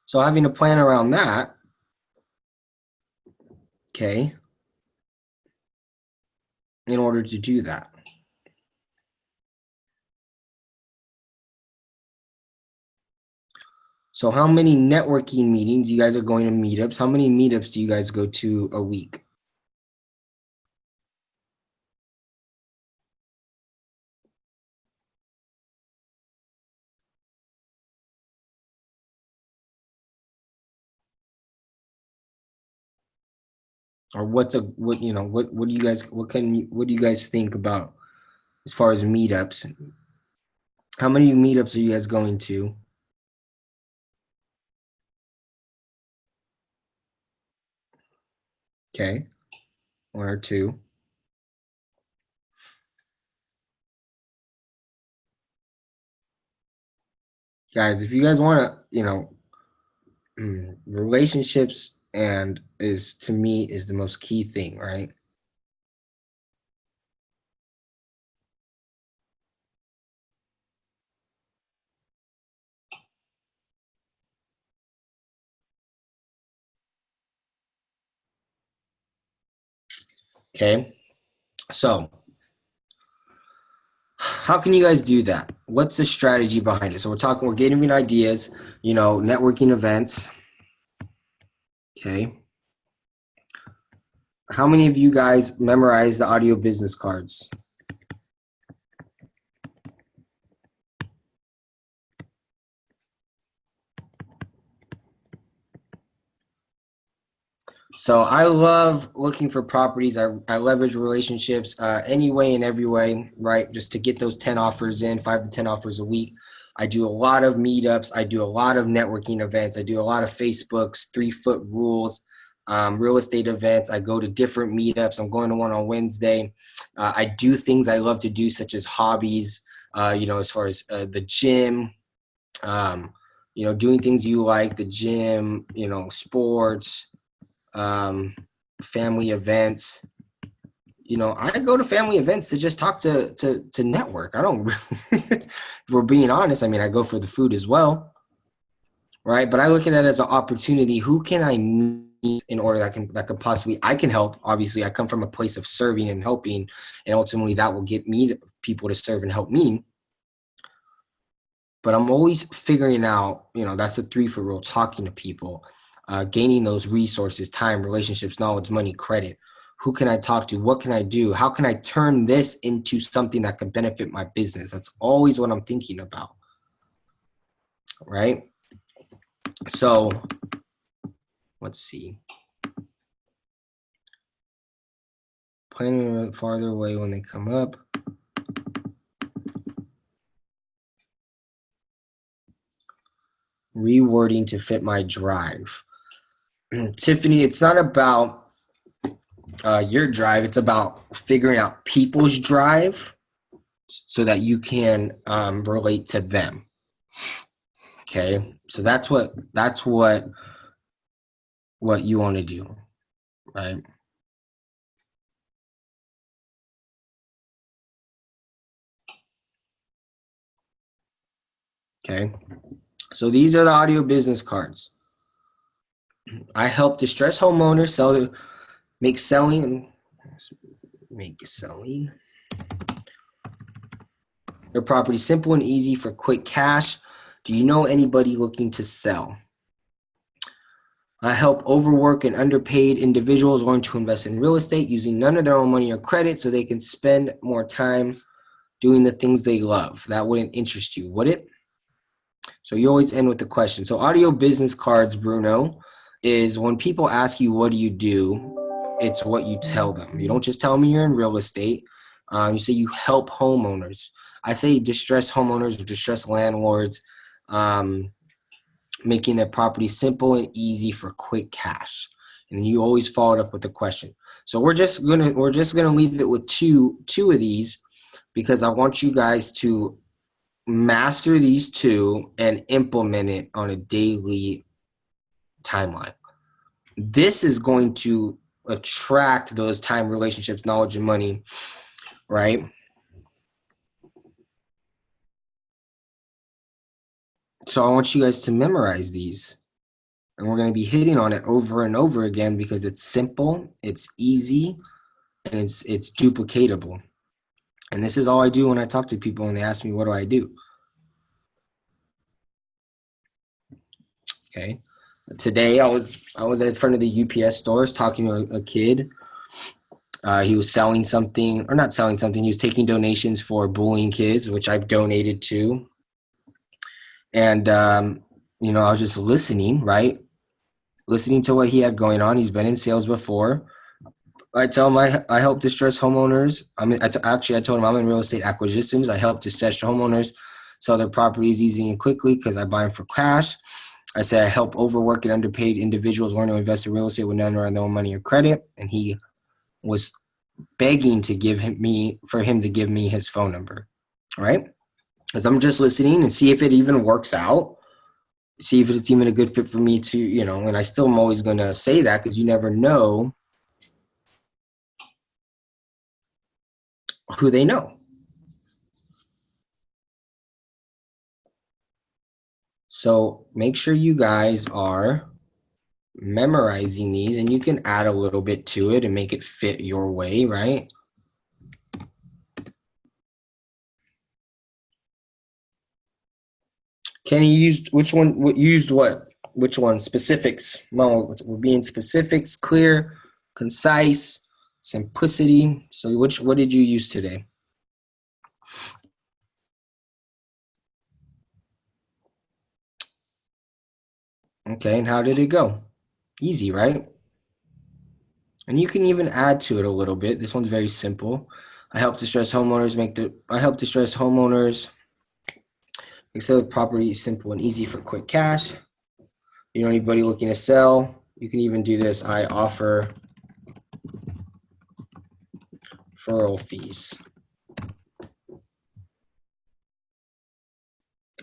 Speaker 2: So having a plan around that, okay, in order to do that. So how many networking meetings, you guys are going to meetups? How many meetups do you guys go to a week? Or what do you guys, what do you guys think about as far as meetups? How many meetups are you guys going to? Okay, 1 or 2. Guys, if you guys want to, relationships and is to me is the most key thing, right? Okay, so how can you guys do that? What's the strategy behind it? So we're getting ideas, networking events. Okay. How many of you guys memorize the audio business cards? So I love looking for properties. I leverage relationships any way and every way, right? Just to get those 10 offers in, 5 to 10 offers a week. I do a lot of meetups. I do a lot of networking events. I do a lot of Facebooks, 3-foot rules, real estate events. I go to different meetups. I'm going to one on Wednesday. I do things I love to do, such as hobbies, as far as the gym, doing things you like, the gym, sports, family events. I go to family events to just talk to network. I don't if we're being honest, I go for the food as well, right? But I look at it as an opportunity. Who can I meet in order that could possibly I can help? Obviously, I come from a place of serving and helping, and ultimately that will get me people to serve and help me. But I'm always figuring out, that's the 3-foot rule, talking to people, gaining those resources, time, relationships, knowledge, money, credit. Who can I talk to? What can I do? How can I turn this into something that could benefit my business? That's always what I'm thinking about, right? So let's see. Planning farther away when they come up. Rewording to fit my drive. Tiffany, it's not about your drive. It's about figuring out people's drive so that you can relate to them. Okay, so that's what you want to do, right? Okay, so these are the audio business cards. I help distressed homeowners make selling their property simple and easy for quick cash. Do you know anybody looking to sell? I help overwork and underpaid individuals learn to invest in real estate using none of their own money or credit so they can spend more time doing the things they love. That wouldn't interest you, would it? So you always end with the question. So audio business cards, Bruno, is when people ask you, what do you do? It's what you tell them. You don't just tell me you're in real estate. You say you help homeowners. I say distressed homeowners or distressed landlords, making their property simple and easy for quick cash. And you always follow it up with the question. So we're just gonna leave it with two of these because I want you guys to master these two and implement it on a daily timeline. This is going to attract those time, relationships, knowledge, and money, right? So I want you guys to memorize these. And we're going to be hitting on it over and over again because it's simple, it's easy, and it's duplicatable. And this is all I do when I talk to people and they ask me, what do I do? Okay. Today I was in front of the UPS stores talking to a kid. He was selling something, or not selling something. He was taking donations for bullying kids, which I've donated to. And, I was just listening, right? Listening to what he had going on. He's been in sales before. I tell him I help distressed homeowners. I told him I'm in real estate acquisitions. I help distressed homeowners sell their properties easy and quickly because I buy them for cash. I said I help overworked and underpaid individuals learn to invest in real estate with none of their own money or credit. And he was begging for him to give me his phone number, right? Because I'm just listening and see if it even works out. See if it's even a good fit for me to, and I still am always going to say that because you never know who they know. So make sure you guys are memorizing these, and you can add a little bit to it and make it fit your way, right? Can you use which one? Use what? Which one? Specifics. No, we're being specifics, clear, concise, simplicity. So what did you use today? Okay, and how did it go? Easy, right? And you can even add to it a little bit. This one's very simple. I help distressed homeowners make sell property simple and easy for quick cash. You know anybody looking to sell? You can even do this. I offer referral fees.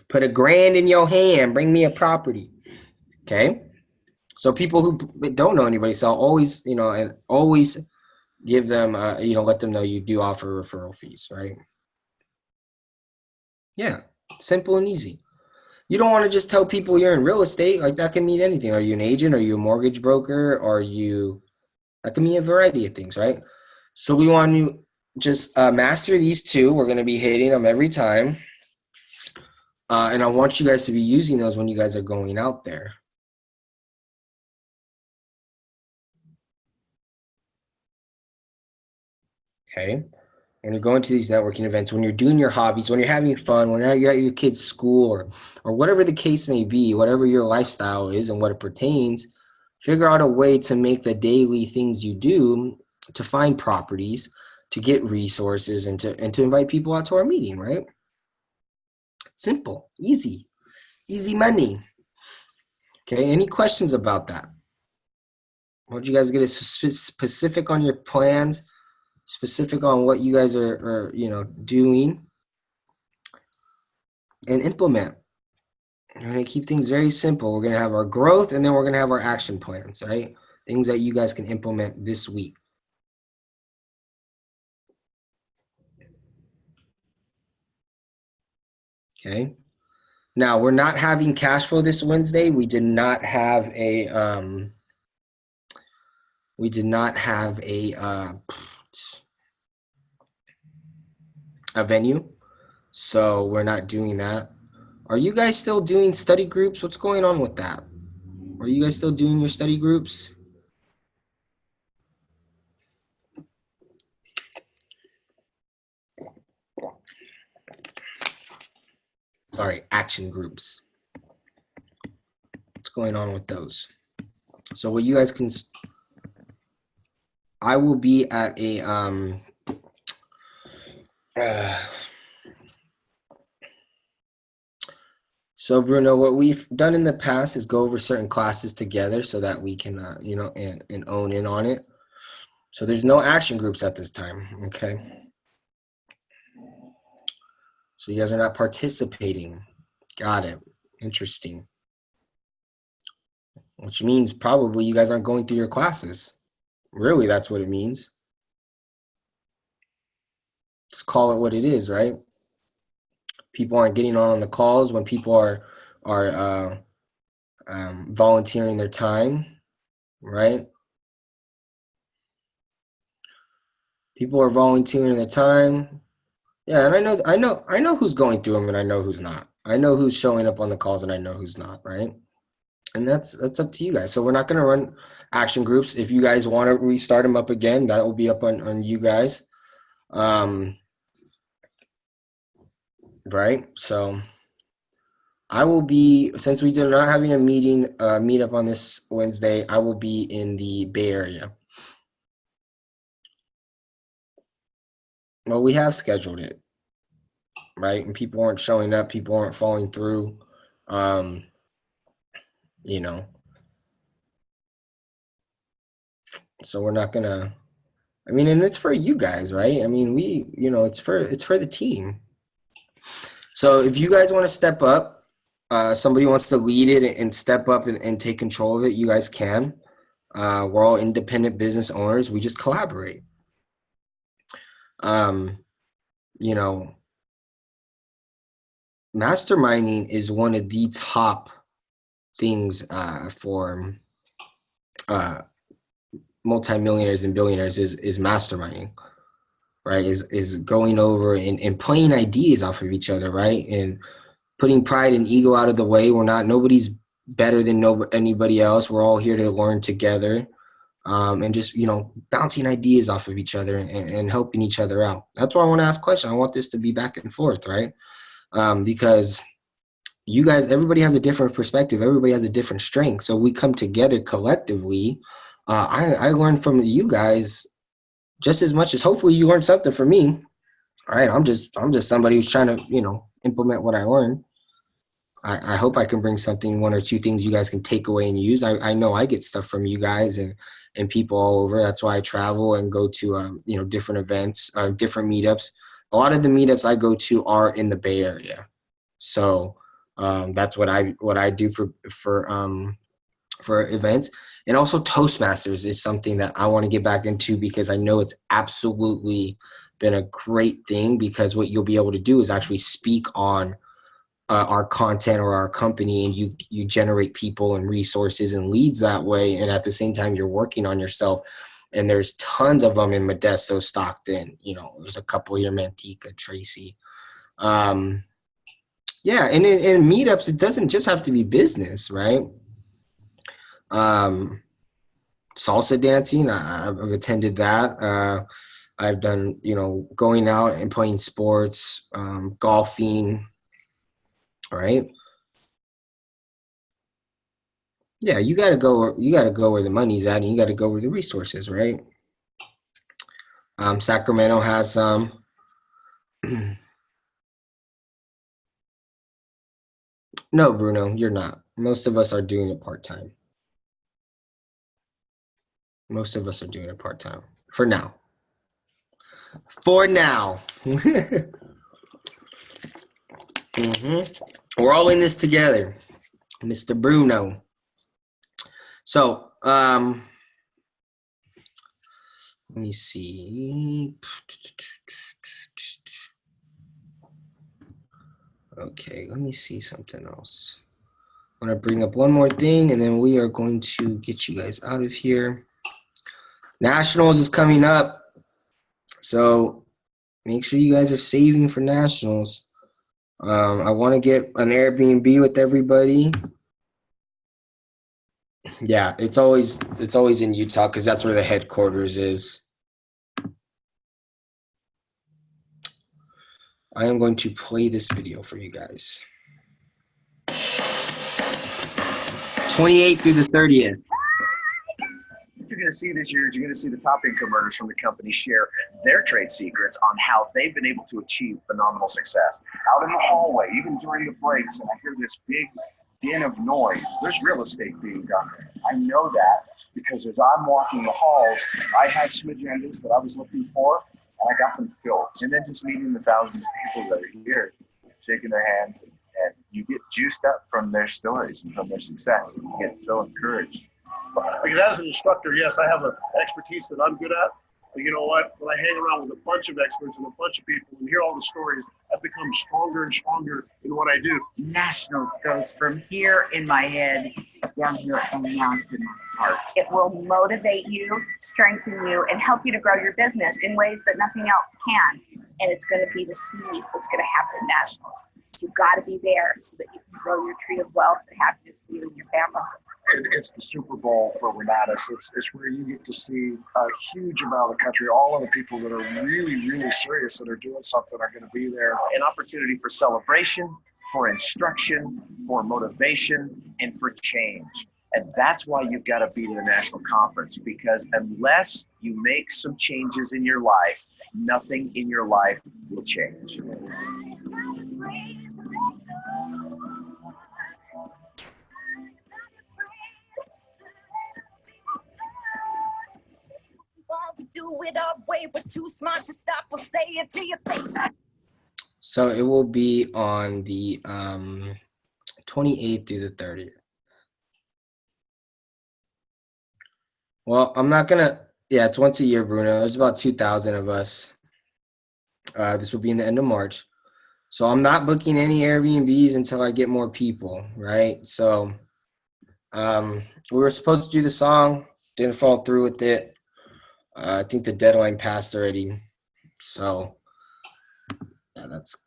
Speaker 2: Put $1,000 in your hand. Bring me a property. Okay. So people who don't know anybody sell, always, and always give them, let them know you do offer referral fees, right? Yeah. Simple and easy. You don't want to just tell people you're in real estate. Like that can mean anything. Are you an agent? Are you a mortgage broker? That can mean a variety of things, right? So we want to just master these two. We're going to be hitting them every time. And I want you guys to be using those when you guys are going out there. Okay. When you're going to these networking events, when you're doing your hobbies, when you're having fun, when you're at your kid's school or whatever the case may be, whatever your lifestyle is and what it pertains, figure out a way to make the daily things you do to find properties, to get resources, and to invite people out to our meeting, right? Simple, easy money. Okay, any questions about that? I want you guys to get specific on your plans, specific on what you guys are doing, and implement. We're going to keep things very simple. We're going to have our growth, and then we're going to have our action plans, right? Things that you guys can implement this week. Okay. Now, we're not having cash flow this Wednesday. We did not have a a venue, so we're not doing that. Are you guys still doing study groups? What's going on with that? Are you guys still doing your study groups? Sorry, action groups. What's going on with those? So what you guys can, I will be at a so Bruno, what we've done in the past is go over certain classes together so that we can and own in on it. So there's no action groups at this time, okay? So you guys are not participating. Got it. Interesting. Which means probably you guys aren't going through your classes. Really, that's what it means. Just call it what it is, right? People aren't getting on the calls when people are volunteering their time, right? People are volunteering their time. Yeah, and I know who's going through them, and I know who's not. I know who's showing up on the calls, and I know who's not, right? And that's up to you guys. So we're not going to run action groups. If you guys want to restart them up again, that will be up on you guys. Right? So I will be, since we are not having a meetup on this Wednesday, I will be in the Bay Area. Well, we have scheduled it, right? And people aren't showing up. People aren't following through. So we're not gonna. I mean, and it's for you guys, right? I mean, it's for the team. So if you guys want to step up, somebody wants to lead it and step up and take control of it, you guys can. We're all independent business owners. We just collaborate. Masterminding is one of the top things for multimillionaires and billionaires is masterminding, right? Is going over and playing ideas off of each other, right? And putting pride and ego out of the way. Nobody's better than anybody else. We're all here to learn together. And just, bouncing ideas off of each other and helping each other out. That's why I want to ask questions. I want this to be back and forth, right? Because you guys, everybody has a different perspective. Everybody has a different strength. So we come together collectively. I learned from you guys just as much as hopefully you learned something from me. All right. I'm just somebody who's trying to, implement what I learned. I hope I can bring something, one or two things you guys can take away and use. I know I get stuff from you guys and people all over. That's why I travel and go to, different events, different meetups. A lot of the meetups I go to are in the Bay Area. So that's what I do for events. And also Toastmasters is something that I want to get back into because I know it's absolutely been a great thing, because what you'll be able to do is actually speak on our content or our company, and you generate people and resources and leads that way. And at the same time, you're working on yourself. And there's tons of them in Modesto, Stockton. There's a couple here, Manteca, Tracy. Yeah, and in meetups, it doesn't just have to be business, right? Salsa dancing, I've attended that. I've done, going out and playing sports, golfing, right? Yeah, you gotta go where the money's at, and you gotta go where the resources, right? Sacramento has some. No, Bruno, you're not. Most of us are doing it part-time. Most of us are doing it part-time for now. For now. We're all in this together, Mr. Bruno. So, let me see. Okay, let me see something else. I'm going to bring up one more thing, and then we are going to get you guys out of here. Nationals is coming up, so make sure you guys are saving for Nationals. I want to get an Airbnb with everybody. Yeah, it's always in Utah because that's where the headquarters is. I am going to play this video for you guys. 28th through the 30th.
Speaker 3: What you're going to see this year is you're going to see the top income earners from the company share their trade secrets on how they've been able to achieve phenomenal success. Out in the hallway, even during the breaks, and I hear this big din of noise, there's real estate being done. I know that because as I'm walking the halls, I had some agendas that I was looking for, and I got them filled. And then just meeting the thousands of people that are here, shaking their hands, and you get juiced up from their stories and from their success. And you get so encouraged.
Speaker 4: Because as an instructor, yes, I have an expertise that I'm good at. But you know what? When I hang around with a bunch of experts and a bunch of people and hear all the stories, I've become stronger and stronger in what I do.
Speaker 5: Nationals goes from here in my head down here and down to my heart.
Speaker 6: It will motivate you, strengthen you, and help you to grow your business in ways that nothing else can. And it's going to be the seed that's going to happen in Nationals. So you've got to be there so that you can grow your tree of wealth and happiness for you and your family.
Speaker 4: It's the Super Bowl for Renatus. It's where you get to see a huge amount of the country. All of the people that are really, really serious that are doing something are going to be there.
Speaker 3: An opportunity for celebration, for instruction, for motivation, and for change. And that's why you've got to be to the national conference, because unless you make some changes in your life, nothing in your life will change.
Speaker 6: Do it our way, we're too smart to stop or say it to your face.
Speaker 2: So it will be on the 28th through the 30th. Well, I'm not gonna. Yeah, it's once a year, Bruno. There's about 2,000 of us. This will be in the end of March. So I'm not booking any Airbnbs until I get more people, right? So we were supposed to do the song, didn't follow through with it. I think the deadline passed already. So yeah, that's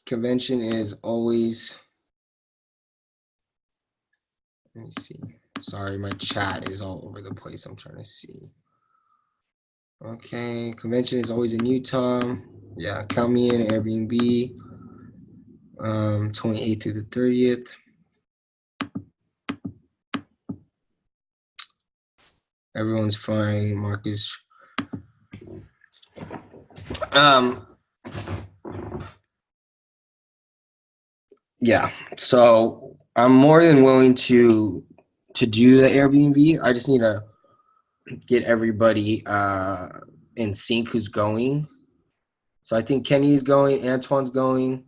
Speaker 2: convention is always. Let me see. Sorry, my chat is all over the place. I'm trying to see. Okay, convention is always in Utah. Yeah, count me in, Airbnb. 28th through the 30th. Everyone's fine. Marcus. Yeah, so I'm more than willing to do the Airbnb. I just need to get everybody in sync who's going. So I think Kenny's going, Antoine's going,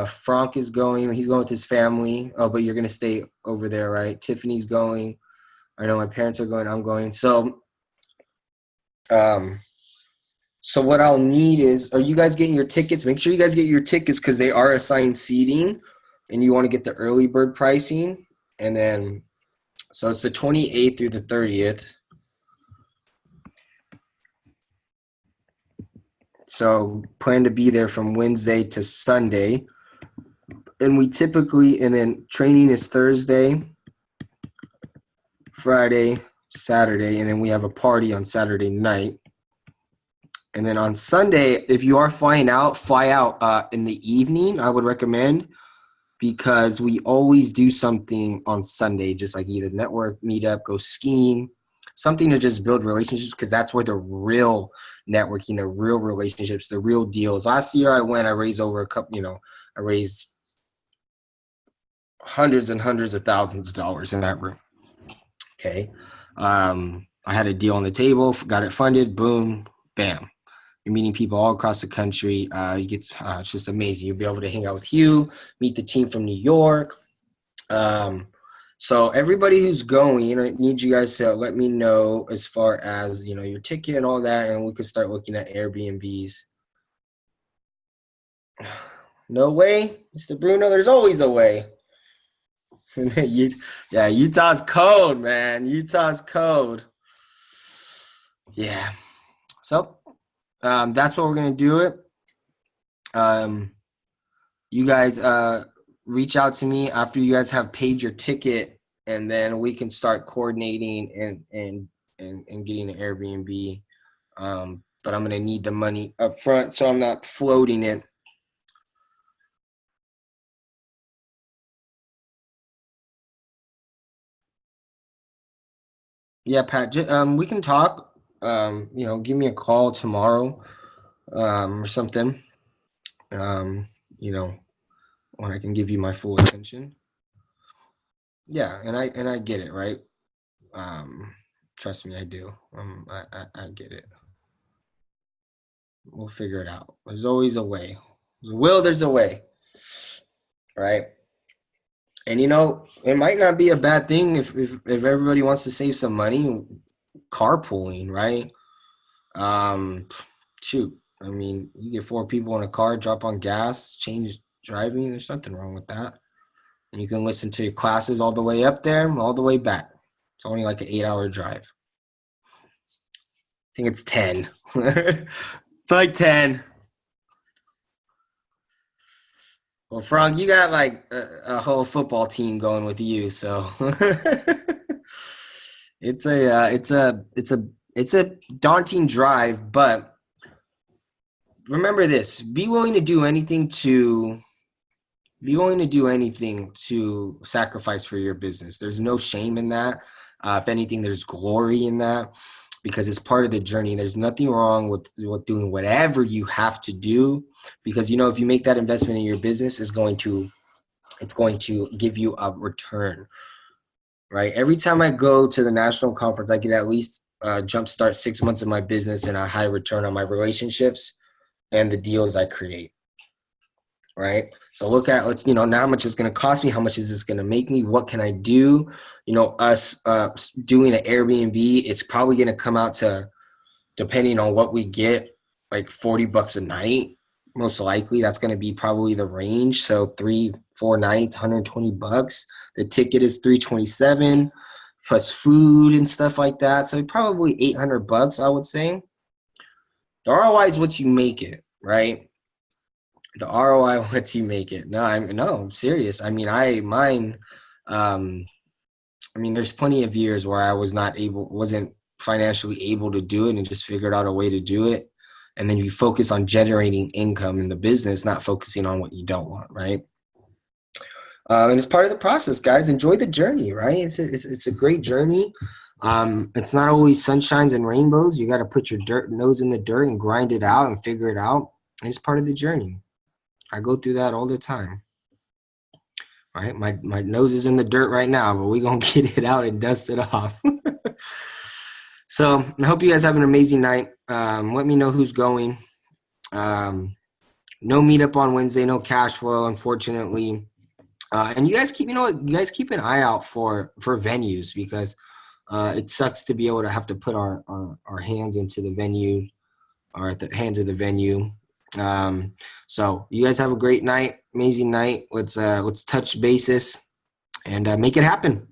Speaker 2: Frank is going. He's going with his family. Oh, but you're going to stay over there, right? Tiffany's going. I know my parents are going. I'm going. So what I'll need is, are you guys getting your tickets? Make sure you guys get your tickets because they are assigned seating, and you want to get the early bird pricing. And then, so it's the 28th through the 30th. So plan to be there from Wednesday to Sunday. And we typically, and then training is Thursday, Friday, Saturday, and then we have a party on Saturday night. And then on Sunday, if you are flying out, fly out in the evening, I would recommend, because we always do something on Sunday, just like either network, meetup, go skiing, something to just build relationships, because that's where the real networking, the real relationships, the real deals. Last year I went, I raised over a couple, I raised hundreds and hundreds of thousands of dollars in that room. Okay. I had a deal on the table, got it funded, boom, bam. You're meeting people all across the country. It's just amazing. You'll be able to hang out with Hugh, meet the team from New York. So everybody who's going, I need you guys to let me know as far as, your ticket and all that, and we could start looking at Airbnbs. No way, Mr. Bruno, there's always a way. Yeah, Utah's cold, man. Utah's cold. Yeah. So that's what we're going to do it. You guys reach out to me after you guys have paid your ticket, and then we can start coordinating and getting an Airbnb. But I'm going to need the money up front, so I'm not floating it. Yeah, Pat, we can talk. Give me a call tomorrow or something. When I can give you my full attention. Yeah, and I get it, right? Trust me, I do. I get it. We'll figure it out. There's always a way. There's a way. Right? And it might not be a bad thing if everybody wants to save some money, carpooling, right? Shoot. I mean, you get 4 people in a car, drop on gas, change driving. There's nothing wrong with that. And you can listen to your classes all the way up there, all the way back. It's only like an 8-hour drive. I think it's 10. It's like 10. Well, Frank, you got like a whole football team going with you, so it's a daunting drive, but remember this: be willing to do anything to sacrifice for your business. There's no shame in that. If anything, there's glory in that, because it's part of the journey. There's nothing wrong with doing whatever you have to do, because if you make that investment in your business, it's going to give you a return, right? Every time I go to the national conference, I can at least jumpstart 6 months of my business and a high return on my relationships and the deals I create, right? So look at, now how much it's going to cost me, how much is this going to make me, what can I do? Us doing an Airbnb, it's probably going to come out to, depending on what we get, like $40 a night. Most likely that's going to be probably the range. So 3-4 nights, $120. The ticket is $327 plus food and stuff like that. So probably $800, I would say. The ROI is what you make it, right? The ROI lets you make it. No, I'm serious. I mean, there's plenty of years where I wasn't financially able to do it and just figured out a way to do it. And then you focus on generating income in the business, not focusing on what you don't want, right? And it's part of the process, guys. Enjoy the journey, right? It's a great journey. It's not always sunshines and rainbows. You got to put your nose in the dirt and grind it out and figure it out. And it's part of the journey. I go through that all the time. Right? My nose is in the dirt right now, but we're going to get it out and dust it off. So I hope you guys have an amazing night. Let me know who's going. No meetup on Wednesday, no cash flow, unfortunately. And you guys keep an eye out for venues, because it sucks to be able to have to put our hands into the venue, or at the hands of the venue. So you guys have a great night, amazing night. Let's touch bases and make it happen.